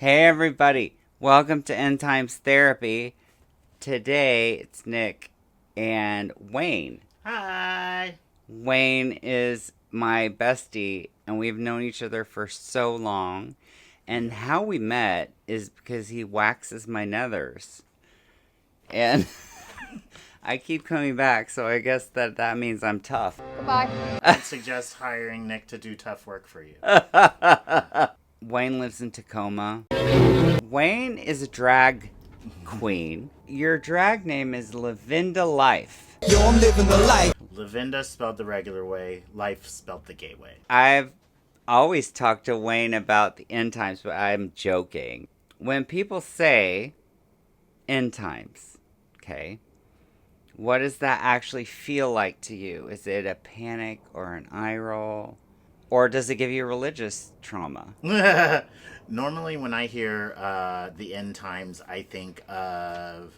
Hey everybody, welcome to End Times Therapy. Today it's Nick and Wayne. Hi. Wayne is my bestie and we've known each other for so long. And how we met is because he waxes my nethers. And I keep coming back, so I guess that means I'm tough. Goodbye. I'd suggest hiring Nick to do tough work for you. Wayne lives in Tacoma. Wayne is a drag queen. Your drag name is Lavinda Lyfe. Yo, I'm living the life. Lavinda spelled the regular way, Life spelled the gay way. I've always talked to Wayne about the end times, but I'm joking. When people say end times, okay, what does that actually feel like to you? Is it a panic or an eye roll? Or does it give you religious trauma? Normally, when I hear the end times, I think of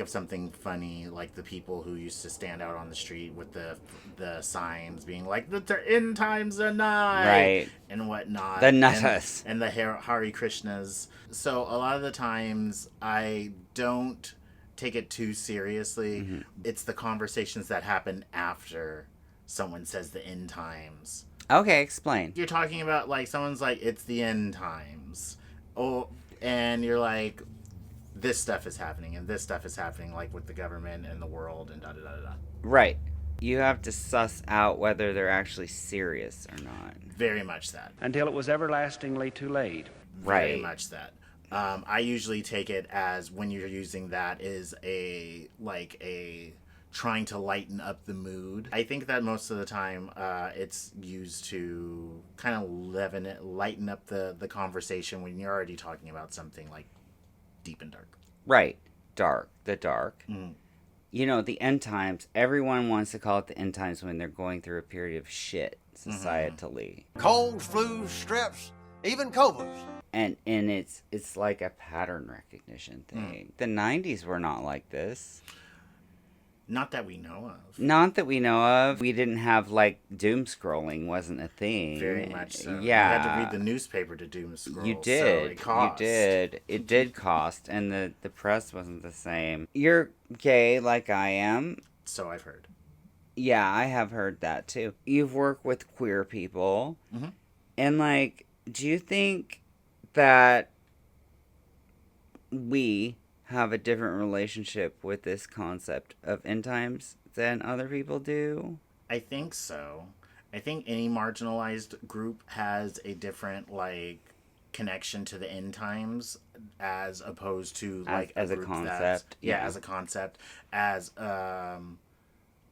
something funny, like the people who used to stand out on the street with the signs being like the end times are nigh, Right, and whatnot, the nuttas, and the Hare Krishnas. So a lot of the times, I don't take it too seriously. Mm-hmm. It's the conversations that happen after someone says the end times. Okay, explain. You're talking about, like, someone's like, it's the end times. Oh, and you're like, this stuff is happening, and this stuff is happening, like, with the government and the world, and da-da-da-da-da. Right. You have to suss out whether they're actually serious or not. Very much that. Until it was everlastingly too late. Very much that. I usually take it as, when you're using that, is a trying to lighten up the mood. I think that most of the time it's used to kind of lighten up the conversation when you're already talking about something like deep and dark. Right. Dark. The dark. Mm. You know, the end times, everyone wants to call it the end times when they're going through a period of shit societally. Colds, flus, streps, even COVIDs. And it's like a pattern recognition thing. The 90s were not like this. Not that we know of. Not that we know of. We didn't have, like, doom scrolling wasn't a thing. Very much so. Yeah. You had to read the newspaper to doom scroll. You did. So it cost. You did. It did cost, and the press wasn't the same. You're gay like I am. So I've heard. Yeah, I have heard that, too. You've worked with queer people. Mm-hmm. And, like, do you think that we have a different relationship with this concept of end times than other people do? I think so. I think any marginalized group has a different, like, connection to the end times as opposed to, like, as a concept. As a concept, as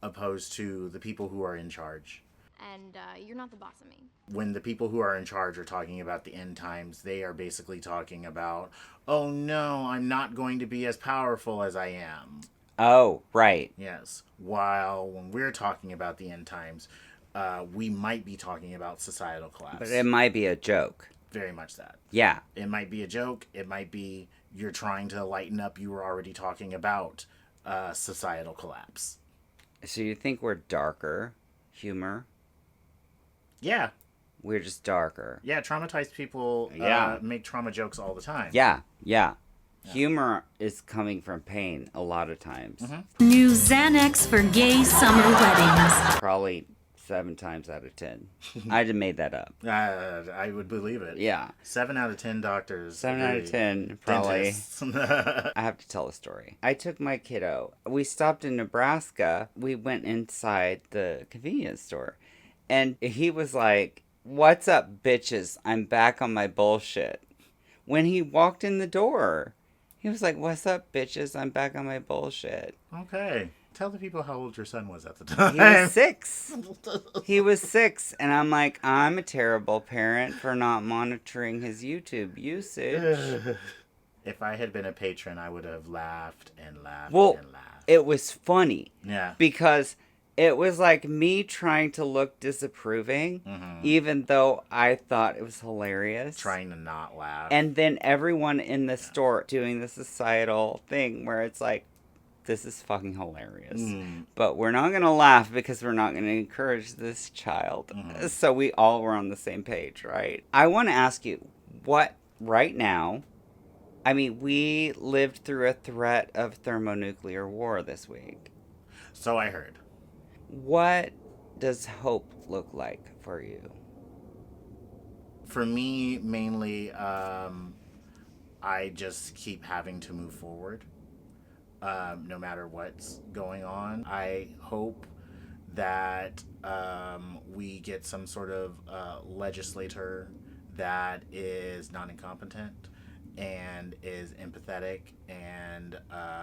opposed to the people who are in charge. And you're not the boss of me. When the people who are in charge are talking about the end times, they are basically talking about, oh no, I'm not going to be as powerful as I am. Oh, right. Yes. While when we're talking about the end times, we might be talking about societal collapse. But it might be a joke. Very much that. Yeah. It might be a joke. It might be you're trying to lighten up. You were already talking about societal collapse. So you think we're darker humor? Yeah. We're just darker. Yeah, traumatized people make trauma jokes all the time. Yeah. Humor is coming from pain a lot of times. Mm-hmm. New Xanax for gay summer weddings. Probably 7 times out of 10. I just made that up. I would believe it. Yeah. 7 out of 10 doctors. 7 out of 10, probably. I I have to tell a story. I took my kiddo. We stopped in Nebraska. We went inside the convenience store. And he was like, "What's up, bitches? I'm back on my bullshit." When he walked in the door, he was like, "What's up, bitches? I'm back on my bullshit." Okay. Tell the people how old your son was at the time. He was 6. He was 6. And I'm like, I'm a terrible parent for not monitoring his YouTube usage. If I had been a patron, I would have laughed and laughed Well, and laughed. it was funny. Yeah. Because it was like me trying to look disapproving, even though I thought it was hilarious. Trying to not laugh. And then everyone in the store doing the societal thing where it's like, this is fucking hilarious. But we're not going to laugh because we're not going to encourage this child. So we all were on the same page, right? I want to ask you, what right now, I mean, we lived through a threat of thermonuclear war this week. So I heard. What does hope look like for you? For me, mainly, I just keep having to move forward, no matter what's going on. I hope that we get some sort of legislator that is non incompetent and is empathetic and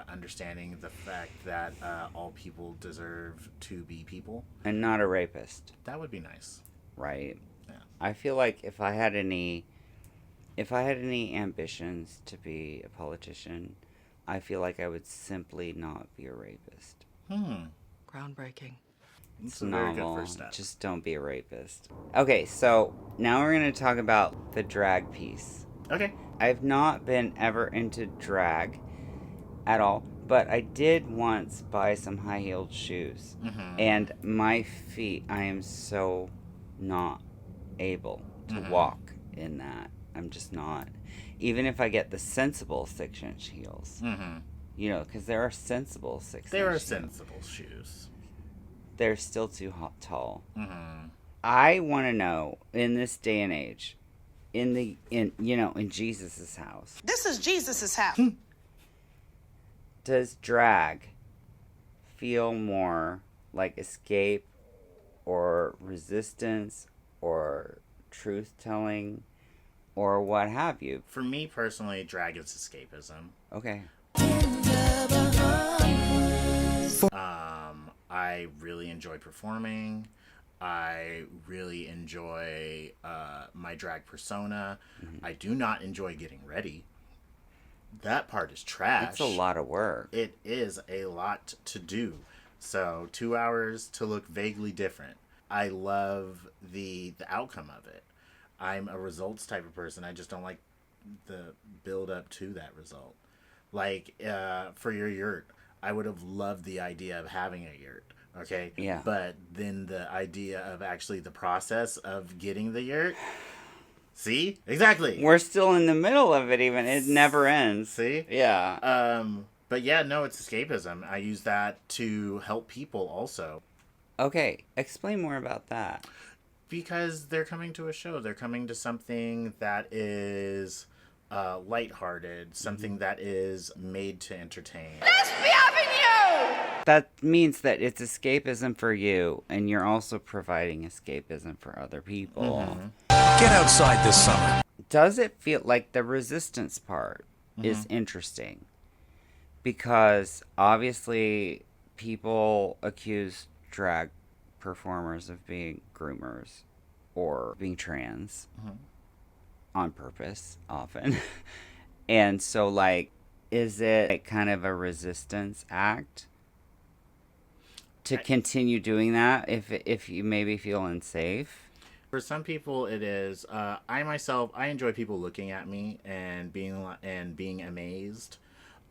understanding the fact that all people deserve to be people. And not a rapist, That would be nice. right? Yeah. I feel like if I had any ambitions to be a politician, I feel like I would simply not be a rapist. Groundbreaking. It's a very good Novel. first step. Just don't be a rapist. Okay, so now we're going to talk about the drag piece. Okay. I've not been ever into drag at all, but I did once buy some high-heeled shoes. And my feet, I am so not able to walk in that. I'm just not. Even if I get the sensible 6-inch heels. You know, because there are sensible 6-inch There are heels. sensible shoes. They're still too tall. I want to know, in this day and age, in Jesus' house, This is Jesus' house. does drag feel more like escape or resistance or truth telling or what have you? For me personally, drag is escapism. Okay. I really enjoy performing. I really enjoy my drag persona. I do not enjoy getting ready. That part is trash. It's a lot of work. It is a lot to do. So 2 hours to look vaguely different. I love the outcome of it. I'm a results type of person. I just don't like the build up to that result. Like for your yurt, I would have loved the idea of having a yurt. Okay. Yeah. But then the idea of actually the process of getting the yurt. See? Exactly. We're still in the middle of it even. It never ends. See? Yeah. But yeah, no, it's escapism. I use that to help people also. Okay. Explain more about that. Because they're coming to a show. They're coming to something that is lighthearted, something that is made to entertain. That means that it's escapism for you, and you're also providing escapism for other people. Get outside this summer. Does it feel like the resistance part is interesting? Because obviously people accuse drag performers of being groomers or being trans on purpose often. And so, like, is it like kind of a resistance act to continue doing that if you maybe feel unsafe? For some people, it is. I myself, I enjoy people looking at me and being amazed.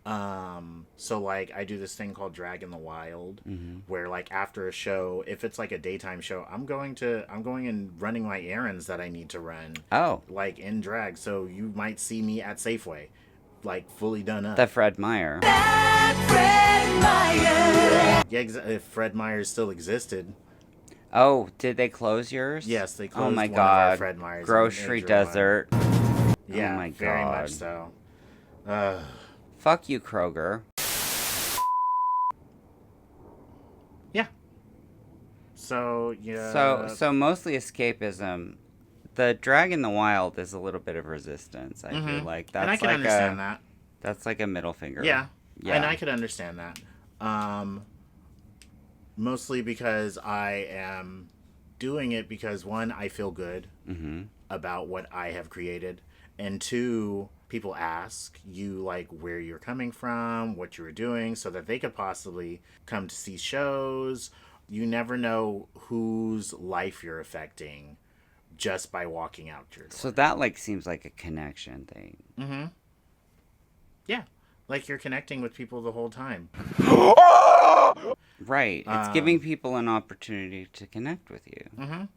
So like I do this thing called Drag in the Wild, where like after a show, if it's like a daytime show, I'm going and running my errands that I need to run. Oh, Like in drag, so you might see me at Safeway, like fully done up. the Fred Meyer. Yeah, if Fred Meyer still existed. Oh, did they close yours? Yes, they Oh closed my one of god. our Fred Meyers in Grocery Edgewater. desert. Yeah, oh my very God. much so. Fuck you, Kroger. Yeah. So yeah. So mostly escapism. The Drag in the Wild is a little bit of resistance. I feel like that's and I can like understand that. That's like a middle finger. Yeah. Yeah. And I could understand that. Mostly because I am doing it because, one, I feel good about what I have created. And two, people ask you, like, where you're coming from, what you were doing, so that they could possibly come to see shows. You never know whose life you're affecting just by walking out your door. So that like seems like a connection thing. Yeah. Like you're connecting with people the whole time. Right. It's giving people an opportunity to connect with you.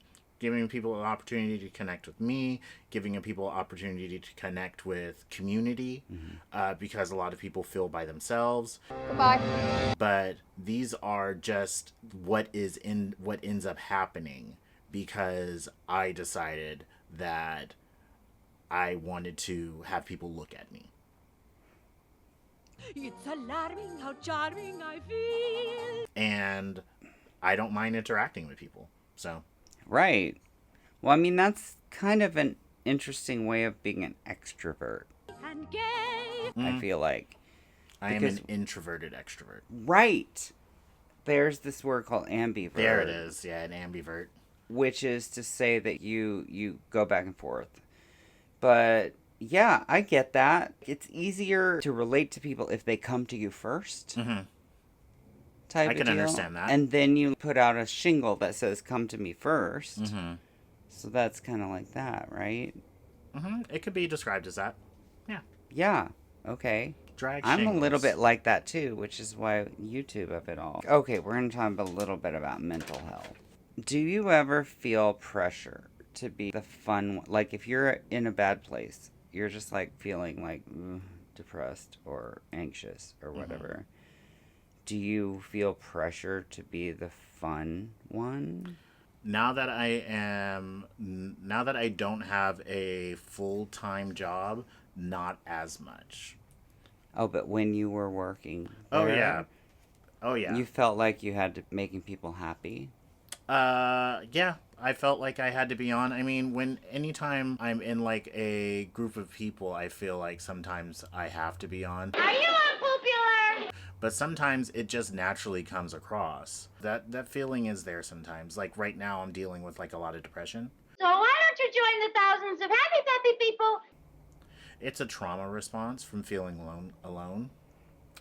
giving people an opportunity to connect with me, giving people an opportunity to connect with community, because a lot of people feel by themselves. Goodbye. But these are just what ends up happening because I decided that I wanted to have people look at me. It's alarming how charming I feel. And I don't mind interacting with people. So, Right. Well, I mean, that's kind of an interesting way of being an extrovert, And gay. I feel like. I am Because- an introverted extrovert. Right. There's this word called ambivert. There it is. Yeah, an ambivert. Which is to say that you go back and forth. But yeah, I get that. It's easier to relate to people if they come to you first. Mhm. Type I of can deal. understand that. And then you put out a shingle that says "Come to me 1st." Mm-hmm. So that's kind of like that, right? Mm-hmm. It could be described as that. Yeah. Yeah. Okay. Drag I'm a little shingles. bit like that too, which is why YouTube of it all. Okay, we're going to talk a little bit about mental health. Do you ever feel pressure to be the fun one? Like if you're in a bad place, you're just like feeling like depressed or anxious or whatever. Do you feel pressure to be the fun one? Now that I don't have a full-time job, not as much. Oh, but when you were working Oh there, yeah. Oh yeah. you felt like you had to making people happy? Yeah, I felt like I had to be on. I mean, anytime I'm in like a group of people, I feel like sometimes I have to be on. Are you unpopular? But sometimes it just naturally comes across. That feeling is there sometimes. Like right now I'm dealing with like a lot of depression. So why don't you join the thousands of happy, peppy people? It's a trauma response from feeling alone.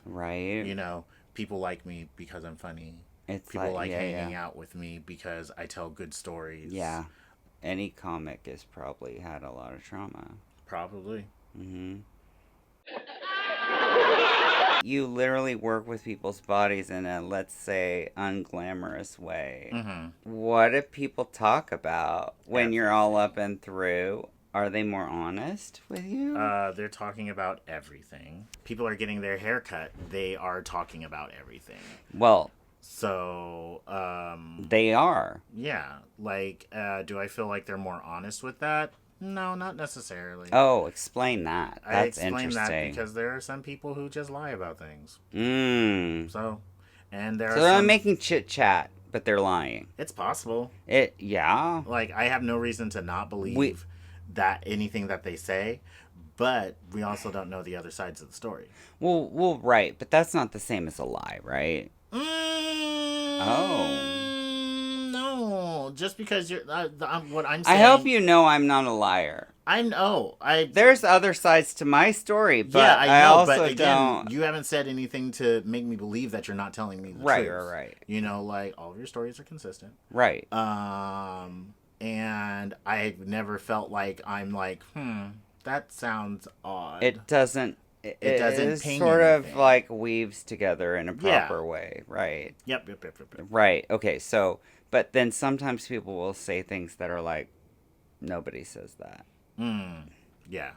Right? You know, people like me because I'm funny. It's People like yeah, hanging yeah. out with me because I tell good stories. Yeah. Any comic has probably had a lot of trauma. Probably. Mm-hmm. You literally work with people's bodies in a, let's say, unglamorous way. Mm-hmm. What do people talk about when you're all up and through? Are they more honest with you? They're talking about everything. People are getting their hair cut. They are talking about everything. Well, So, they are. yeah. Like, do I feel like they're more honest with that? No, not necessarily. Oh, explain that. I That's explain that interesting. because there are some people who just lie about things. So And there are they're some... making chit chat, but they're lying. It's possible. Yeah. Like, I have no reason to not believe that anything that they say, but we also don't know the other sides of the story. Well, right, but that's not the same as a lie, right? Oh. No, just because you're what I'm saying. I hope you know I'm not a liar. I know. There's other sides to my story, but yeah, I know. I also but again, don't. you haven't said anything to make me believe that you're not telling me the Right, truth. right. You know, like all of your stories are consistent. Right. And I've never felt like I'm like, that sounds odd. It doesn't. It doesn't is ping sort anything. of like weaves together in a Yeah. proper way, right? Yep. Right. Okay. So, but then sometimes people will say things that are like, nobody says that. Yeah.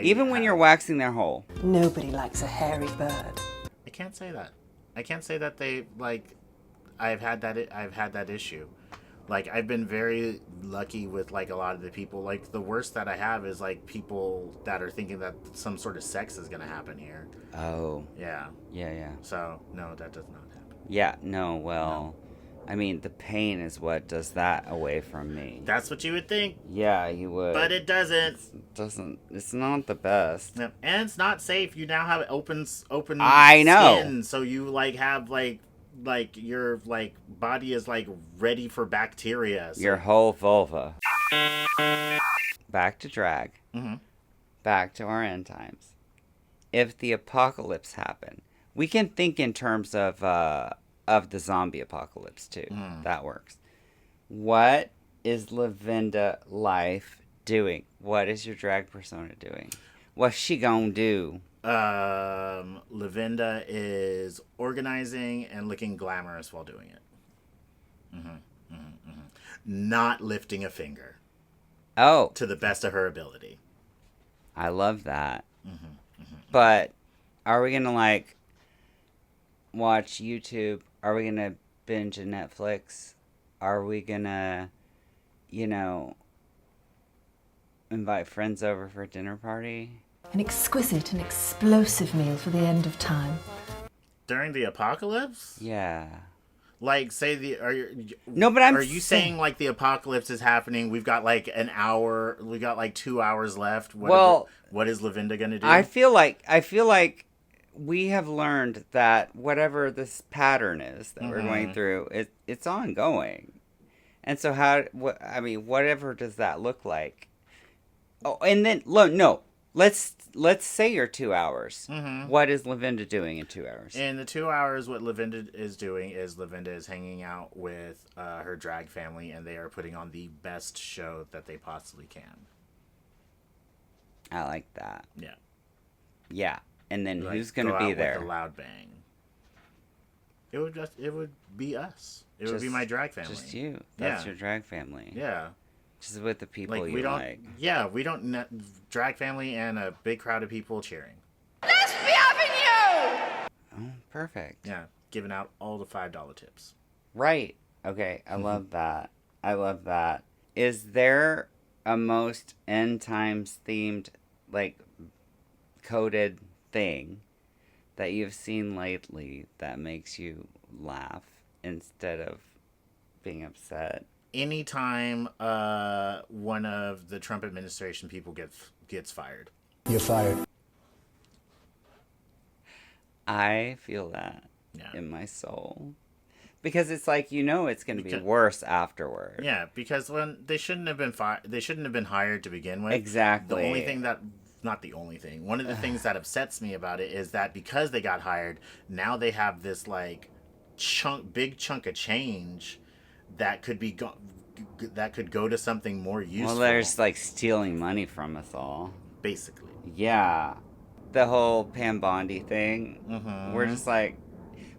Even when you're waxing their hole. Nobody likes a hairy bird. I can't say that. I can't say that they like. I've had that issue. Like, I've been very lucky with like a lot of the people. Like, the worst that I have is like people that are thinking that some sort of sex is gonna happen here. Oh. Yeah. Yeah. So no, that does not happen. Yeah. No. Well, I mean, the pain is what does that away from me. That's what you would think, Yeah, you would. but it doesn't. doesn't. It's not the best. Yep. And it's not safe. You now have open. I know. Skin, so you like have like your like body is like ready for bacteria. So. Your whole vulva. Back to drag. Mm-hmm. Back to our end times. If the apocalypse happened, we can think in terms of the zombie apocalypse too. That works. What is Lavinda Lyfe doing? What is your drag persona doing? What's she gonna do? Lavinda is organizing and looking glamorous while doing it. not lifting a finger Oh, to the best of her ability. I love that. But are we going to, like, watch YouTube? Are we going to binge a Netflix? Are we going to, you know, invite friends over for a dinner party? An exquisite and explosive meal for the end of time. During the apocalypse? Yeah. Like, say No, but I'm Are you saying like the apocalypse is happening? We've got like an hour. We got like 2 hours left. Well, what is Lavinda gonna do? I feel like we have learned that whatever this pattern is that we're going through, it's ongoing. And so whatever does that look like? Oh, and then no. Let's say you're 2 hours. What is Lavinda doing in 2 hours? In the 2 hours, what Lavinda is doing is Lavinda is hanging out with her drag family, and they are putting on the best show that they possibly can. I like that. Yeah. Yeah. And then Like, who's going to go be out there? with a loud bang. It would be us. It would be Just- my drag family. Just you. That's Yeah. your drag family. Yeah. Just with the people Like you we don't. like. Yeah, we don't. Drag family and a big crowd of people cheering. Oh, perfect. Yeah, giving out all the $5 tips. Right. Okay. I love that. I love that. Is there a most end times themed, like, coded thing that you've seen lately that makes you laugh instead of being upset? Anytime one of the Trump administration people gets fired. You're fired. I feel that Yeah. in my soul. Because it's like, it's going to be Because- worse afterward. Yeah, because when they shouldn't have been they shouldn't have been hired to begin with. Exactly. The only thing not the only thing. One of the things that upsets me about it is that because they got hired, now they have this like big chunk of change that could be that could go to something more useful. Well, there's like stealing money from us all. basically. Yeah. The whole Pam Bondi thing. We're just like,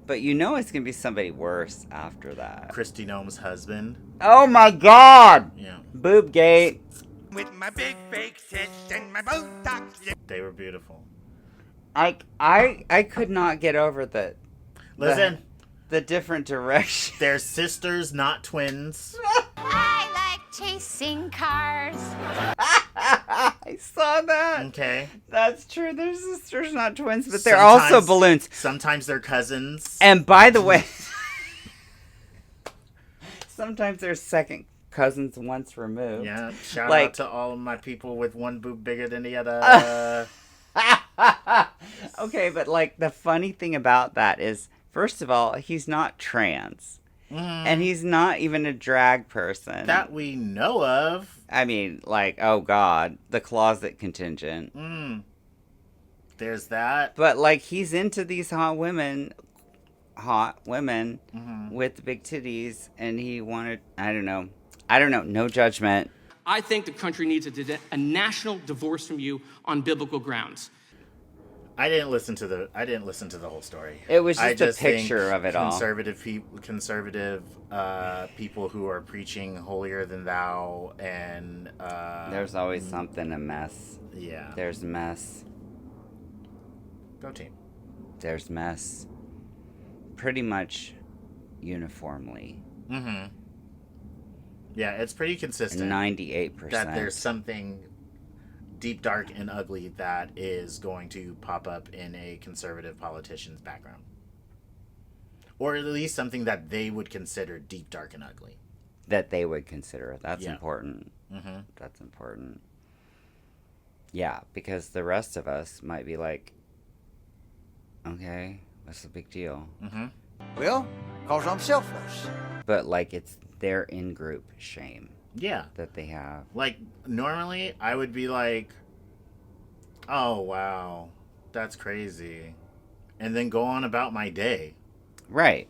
but it's going to be somebody worse after that. Kristi Noem's husband. Oh my God! Yeah. Boobgate. With my big fake tits and my Botox. They were beautiful. I could not get over Listen, the different direction. they're sisters, not twins. I like chasing cars. I saw that. Okay. That's true. They're sisters, not twins, but they're also Sometimes- balloons. Sometimes they're cousins. And by the way, sometimes they're second cousins once removed. Yeah. Shout Like- out to all of my people with one boob bigger than the other. Okay, but like the funny thing about that is, first of all, he's not trans. And he's not even a drag person. That we know of. I mean, like, oh God, the closet contingent. There's that. But like, he's into these hot women with the big titties, and he wanted, I don't know, no judgment. I think the country needs a national divorce from you on biblical grounds. I didn't listen to the whole story. It was I just a picture think of it all. conservative people who are preaching holier than thou and There's always something a mess. yeah. There's mess. Go team. There's mess. Pretty much uniformly. Yeah, it's pretty consistent 98%. that there's something deep, dark, and ugly that is going to pop up in a conservative politician's background. Or at least something that they would consider deep, dark, and ugly. that they would consider. That's Yeah. important. That's important. Yeah, because the rest of us might be like, okay, what's the big deal? Well, because I'm selfless. But like, it's their in-group shame Yeah. that they have. Like, normally I would be like, oh, wow, that's crazy. And then go on about my day. Right.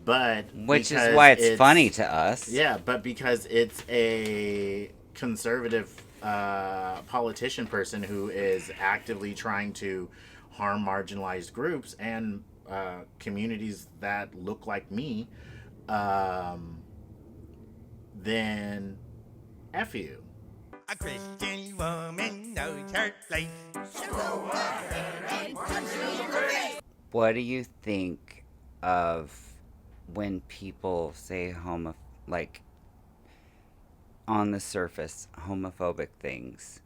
But Which is because why it's funny to us. Yeah, but because it's a conservative politician person who is actively trying to harm marginalized groups and then F you. A Christian woman knows her place. What do you think of when people say like on the surface homophobic things,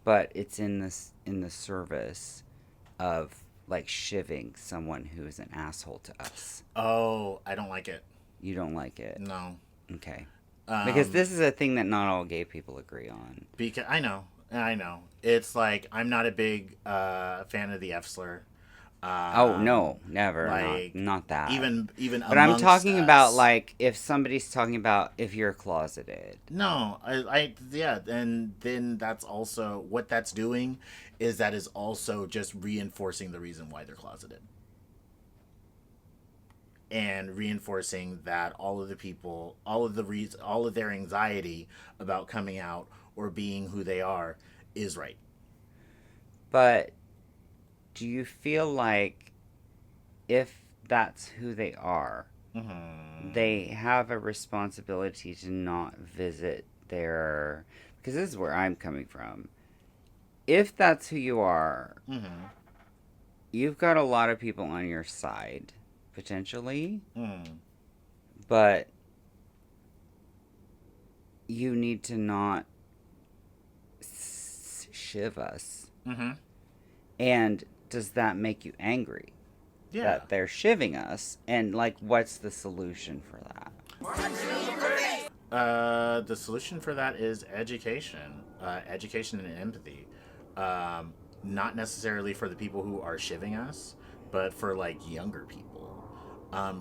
but it's in the service of like shivving someone who is an asshole to us? Oh, I don't like it. You don't like it? No. Okay. Because this is a thing that not all gay people agree on. Because I know. It's like I'm not a big fan of the F slur. Oh no, never. Like not that. Even. But I'm amongst talking us. about like if somebody's talking about if you're closeted. No, yeah, and then that's also what that's doing is that is also just reinforcing the reason why they're closeted. And reinforcing that all of the people, all of their anxiety about coming out or being who they are is right. But do you feel like if that's who they are, they have a responsibility to not visit their... Because this is where I'm coming from. If that's who you are, you've got a lot of people on your side, potentially. But you need to not shiv us. And does that make you angry? Yeah. That they're shivving us? And, like, what's the solution for that? The solution for that is education. Education and empathy. Not necessarily for the people who are shivving us, but for, like, younger people.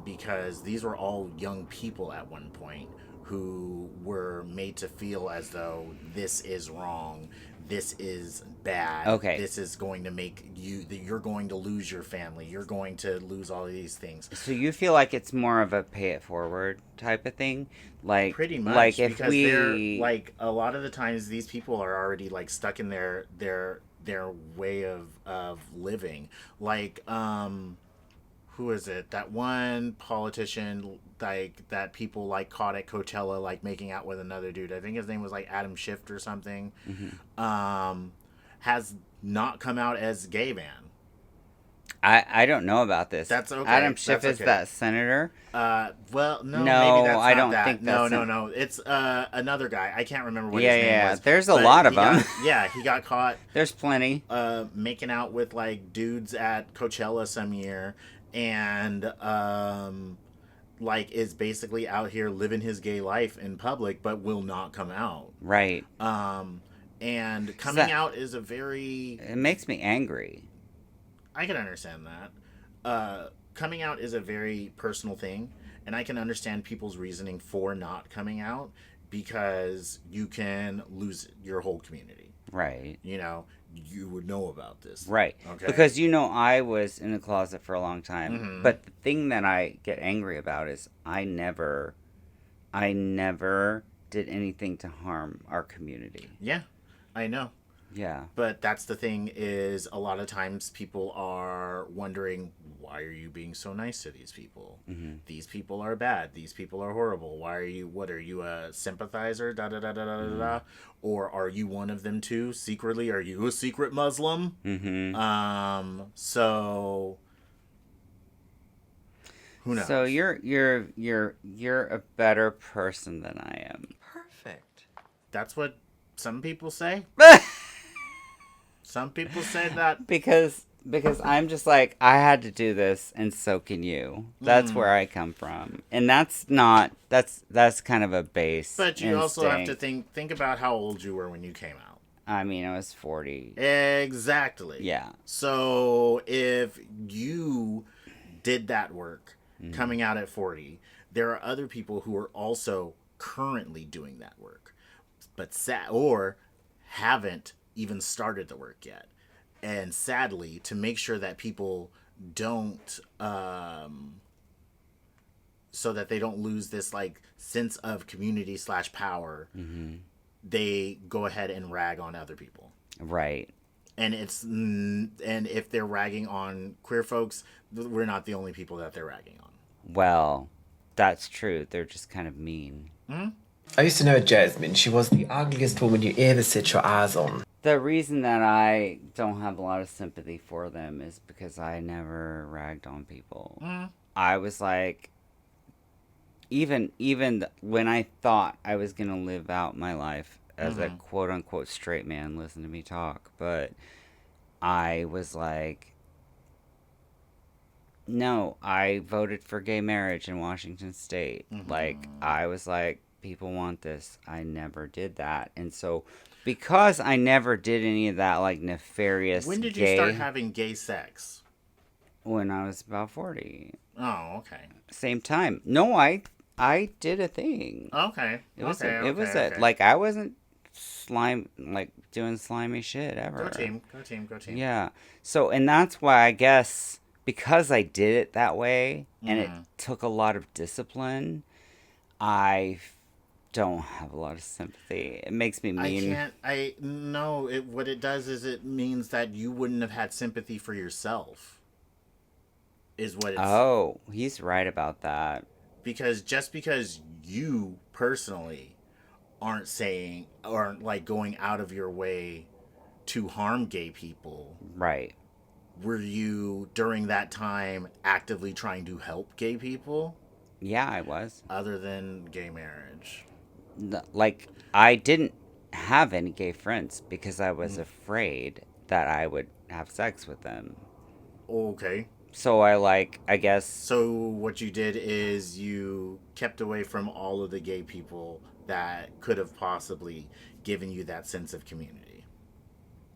Because these were all young people at one point who were made to feel as though this is wrong, this is bad, this is going to make you're going to lose your family, you're going to lose all of these things. So you feel like it's more of a pay it forward type of thing? Like, pretty much, like if because they're, like, a lot of the times these people are already, like, stuck in their way of living. Like, who is it? That one politician, like, that people, like, caught at Coachella, like, making out with another dude. I think his name was, like, Adam Schiff or something. Has not come out as gay man. I don't know about this. That's okay. Adam Schiff That's is okay. that senator? Well, no, No, maybe that's I not don't that. think that's No. It's another guy. I can't remember what Yeah, his name yeah. was. There's a but lot of he them. He got caught There's plenty. making out with, like, dudes at Coachella some year, and like, is basically out here living his gay life in public, but will not come out. Right. And coming out is a very... It makes me angry. I can understand that. Coming out is a very personal thing, and I can understand people's reasoning for not coming out, because you can lose your whole community. Right. You know, you would know about this. Right. Okay. Because, you know, I was in the closet for a long time. But the thing that I get angry about is I never did anything to harm our community. Yeah, I know. Yeah. But that's the thing, is a lot of times people are wondering, why are you being so nice to these people? These people are bad. These people are horrible. What are you, a sympathizer? Da-da-da-da-da-da-da? Or are you one of them too? Secretly, are you a secret Muslim? So who knows? So you're a better person than I am. Perfect. That's what some people say. Some people say that. Because I'm just like, I had to do this, and so can you. That's where I come from, and that's kind of a base. But you also have to instinct. think about how old you were when you came out. I mean, I was 40. Exactly. Yeah. So if you did that work coming out at 40, there are other people who are also currently doing that work, but or haven't even started the work yet. And sadly, to make sure that people don't, so that they don't lose this, like, sense of community / power, they go ahead and rag on other people. Right. And if they're ragging on queer folks, we're not the only people that they're ragging on. Well, that's true. They're just kind of mean. I used to know Jasmine. She was the ugliest woman you ever set your eyes on. The reason that I don't have a lot of sympathy for them is because I never ragged on people. I was like, even when I thought I was gonna live out my life as a quote unquote straight man, listen to me talk, but I was like, no, I voted for gay marriage in Washington State. Like, I was like, people want this. I never did that, and so because I never did any of that like nefarious. When did you start having gay sex? When I was about 40. Oh, okay. Same time. No, I did a thing. Okay. It was okay. like I wasn't doing slimy shit ever. Go team. Yeah. So, and that's why I guess because I did it that way and it took a lot of discipline, I don't have a lot of sympathy. It makes me mean. What it does is it means that you wouldn't have had sympathy for yourself. Is what it's. Oh, he's right about that. Because just because you personally aren't like going out of your way to harm gay people. Right. Were you during that time actively trying to help gay people? Yeah, I was. Other than gay marriage. Like, I didn't have any gay friends because I was afraid that I would have sex with them. Okay. So I guess. So what you did is you kept away from all of the gay people that could have possibly given you that sense of community.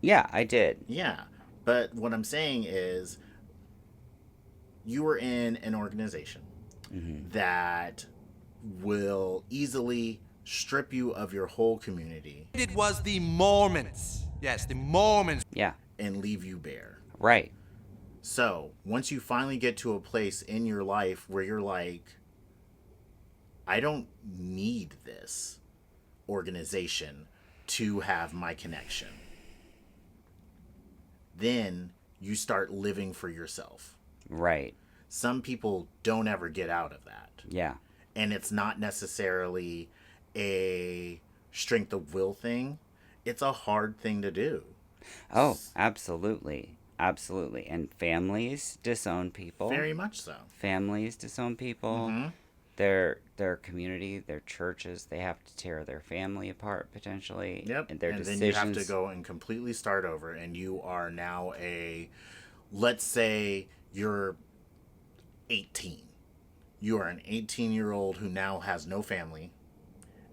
Yeah, I did. Yeah. But what I'm saying is you were in an organization that will easily strip you of your whole community. It was the Mormons. Yes, the Mormons. Yeah. And leave you bare. Right. So, once you finally get to a place in your life where you're like, I don't need this organization to have my connection, then you start living for yourself. Right. Some people don't ever get out of that. Yeah. And it's not necessarily a strength of will thing. It's a hard thing to do. Oh, absolutely. Absolutely. And families disown people. Very much so. Families disown people. Their community, their churches, they have to tear their family apart potentially. Yep. And their decisions. Then you have to go and completely start over. And you are now let's say you're 18. You are an 18-year-old who now has no family,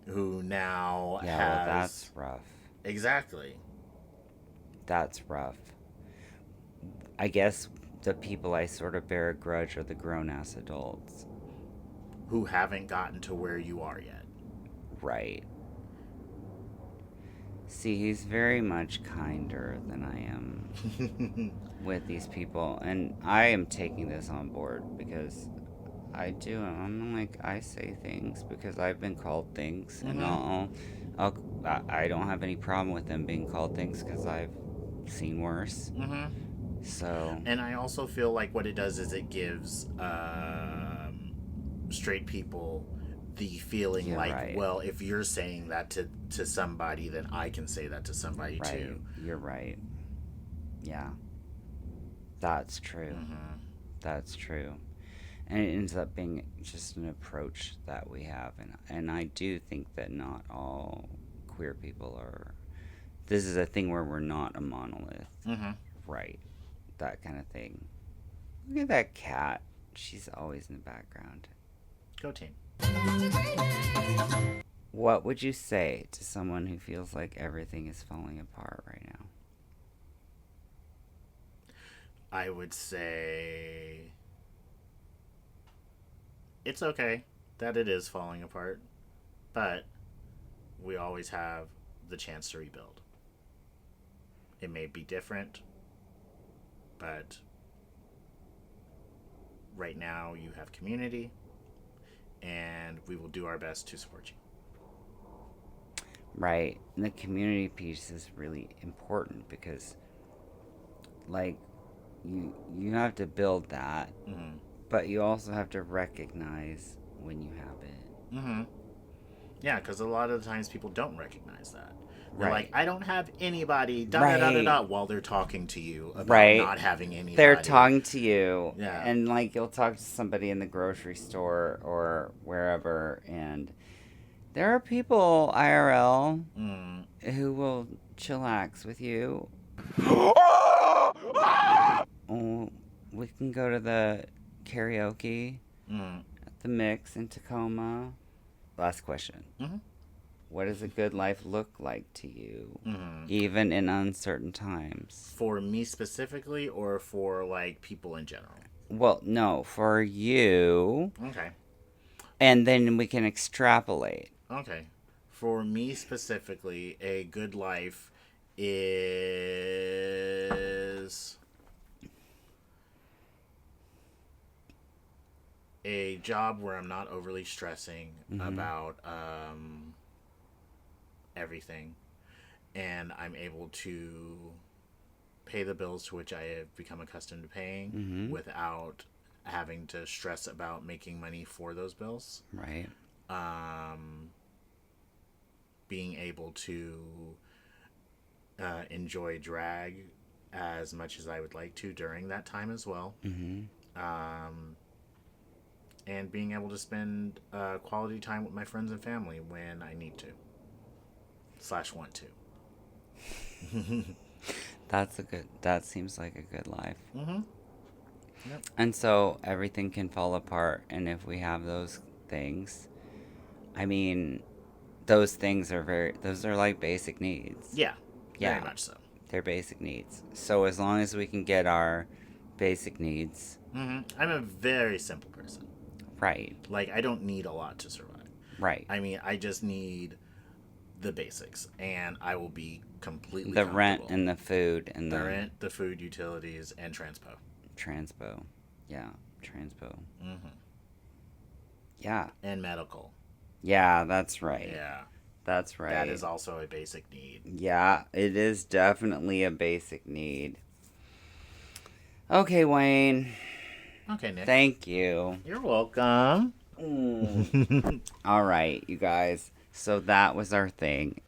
who now has... Yeah, well, that's rough. Exactly. That's rough. I guess the people I sort of bear a grudge are the grown-ass adults. Who haven't gotten to where you are yet. Right. See, he's very much kinder than I am with these people. And I am taking this on board because I do. I'm like, I say things because I've been called things. And I don't have any problem with them being called things because I've seen worse. So. And I also feel like what it does is it gives straight people the feeling well, if you're saying that to somebody, then I can say that to somebody too. You're right. Yeah. That's true. That's true. And it ends up being just an approach that we have. And I do think that not all queer people are... This is a thing where we're not a monolith. Right. That kind of thing. Look at that cat. She's always in the background. Go team. What would you say to someone who feels like everything is falling apart right now? I would say it's okay that it is falling apart, but we always have the chance to rebuild. It may be different, but right now you have community, and we will do our best to support you. Right. And the community piece is really important because, like, you have to build that, but you also have to recognize when you have it. Yeah, because a lot of the times people don't recognize that. They're Right. like, I don't have anybody, da-da-da-da-da, while they're talking to you about Right. not having anybody. They're talking to you. Yeah. And, like, you'll talk to somebody in the grocery store or wherever, and there are people, IRL, who will chillax with you. Oh, we can go to the karaoke at the Mix in Tacoma. Last question. What does a good life look like to you, even in uncertain times? For me specifically, or for, like, people in general? Well, no, for you. Okay. And then we can extrapolate. Okay. For me specifically, a good life is a job where I'm not overly stressing about everything, and I'm able to pay the bills to which I have become accustomed to paying without having to stress about making money for those bills. Right. Being able to enjoy drag as much as I would like to during that time as well. And being able to spend quality time with my friends and family when I need to / want to. That seems like a good life. Yep. And so everything can fall apart, and if we have those things, I mean, those are like basic needs. Yeah, very much so. They're basic needs. So as long as we can get our basic needs. I'm a very simple person. Right. Like, I don't need a lot to survive. Right. I mean, I just need the basics, and I will be completely the rent and the food and the rent, the food, utilities, and transpo. Yeah, transpo. Yeah. And medical. Yeah, that's right. Yeah. That's right. That is also a basic need. Yeah, it is definitely a basic need. Okay, Wayne. Okay, Nick. Thank you. You're welcome. All right, you guys. So that was our thing.